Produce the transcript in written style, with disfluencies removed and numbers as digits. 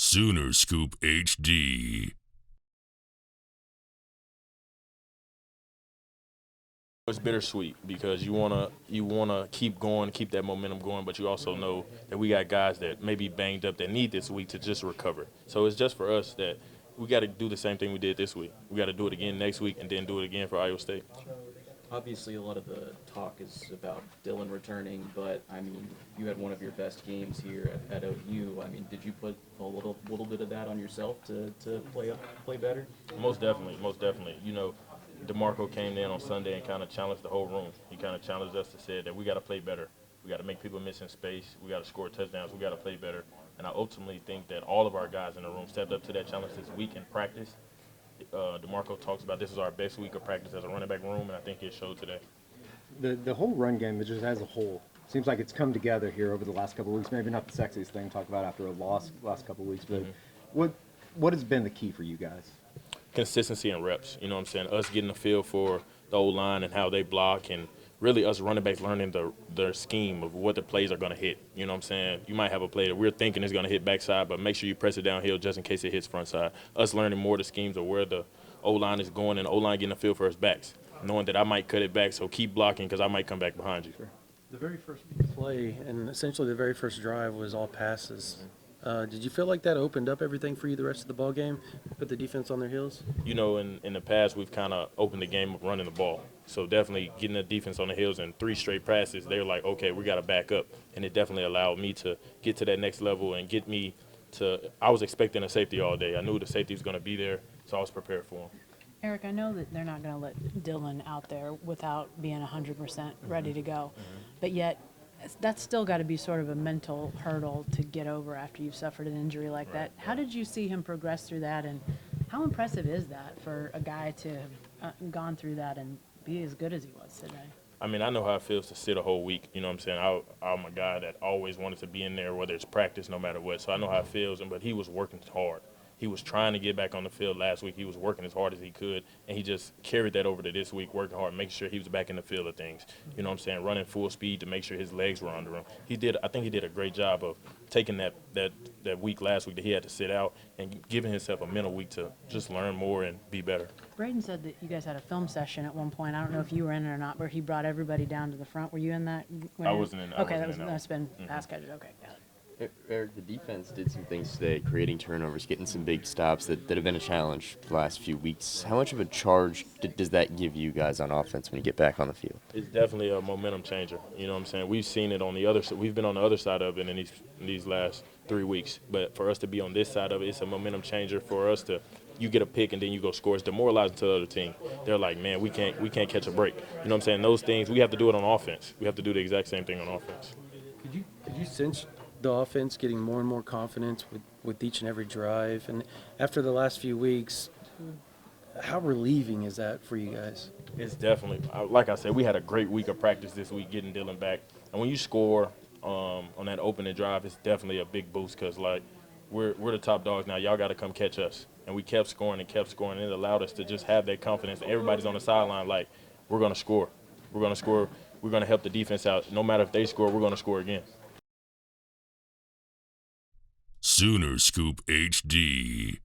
Sooner Scoop HD. It's bittersweet because you wanna keep going, keep that momentum going, but you also know that we got guys that may be banged up that need this week to just recover. So it's just for us that we got to do the same thing we did this week. We got to do it again next week and then do it again for Iowa State. Obviously, a lot of the talk is about Dylan returning, but I mean, you had one of your best games here at OU. I mean, did you put a little bit of that on yourself to play better? Most definitely, most definitely. You know, DeMarco came in on Sunday and kind of challenged the whole room. He kind of challenged us to say that we got to play better. We got to make people miss in space. We got to score touchdowns. We got to play better. And I ultimately think that all of our guys in the room stepped up to that challenge this week in practice. DeMarco talks about this is our best week of practice as a running back room, and I think it showed today. The whole run game, just as a whole, seems like it's come together here over the last couple of weeks. Maybe not the sexiest thing to talk about after a loss last couple of weeks, but what has been the key for you guys? Consistency and reps. You know what I'm saying? Us getting a feel for the O-line and how they block, and really us running backs learning their scheme of what the plays are going to hit. You know what I'm saying? You might have a play that we're thinking is going to hit backside, but make sure you press it downhill just in case it hits front side. Us learning more the schemes of where the O-line is going and the O-line getting a feel for his backs, knowing that I might cut it back, so keep blocking because I might come back behind you. The very first play and essentially the very first drive was all passes. Did you feel like that opened up everything for you the rest of the ball game, put the defense on their heels? You know, in the past, we've kind of opened the game of running the ball. So definitely getting the defense on the heels and 3 straight passes, they're like, okay, we got to back up. And it definitely allowed me to get to that next level and get me to – I was expecting a safety all day. I knew the safety was going to be there, so I was prepared for him. Eric, I know that they're not going to let Dylan out there without being 100% ready to go, but yet that's still got to be sort of a mental hurdle to get over after you've suffered an injury like that. How did you see him progress through that, and how impressive is that for a guy to have gone through that and be as good as he was today? I mean, I know how it feels to sit a whole week. You know what I'm saying? I'm a guy that always wanted to be in there, whether it's practice, no matter what. So I know how it feels, but he was working hard. He was trying to get back on the field last week. He was working as hard as he could, and he just carried that over to this week, working hard, making sure he was back in the field of things. You know what I'm saying? Running full speed to make sure his legs were under him. I think he did a great job of taking that week last week that he had to sit out and giving himself a mental week to just learn more and be better. Braden said that you guys had a film session at one point. I don't know if you were in it or not, where he brought everybody down to the front. Were you in that? I wasn't in that. Okay, that's been pass catches. Okay, got it. Eric, the defense did some things today, creating turnovers, getting some big stops that have been a challenge the last few weeks. How much of a charge does that give you guys on offense when you get back on the field? It's definitely a momentum changer. You know what I'm saying? We've seen it on the other side. We've been on the other side of it in these last 3 weeks. But for us to be on this side of it, it's a momentum changer for us to – you get a pick and then you go score. It's demoralizing to the other team. They're like, man, we can't catch a break. You know what I'm saying? Those things, we have to do it on offense. We have to do the exact same thing on offense. Could you sense the offense getting more and more confidence with each and every drive? And after the last few weeks, how relieving is that for you guys? It's definitely, like I said, we had a great week of practice this week getting Dylan back. And when you score on that opening drive, it's definitely a big boost because, like, we're the top dogs now. Y'all got to come catch us. And we kept scoring, and it allowed us to just have that confidence. Everybody's on the sideline like, we're going to score. We're going to score. We're going to help the defense out. No matter if they score, we're going to score again. Sooner Scoop HD.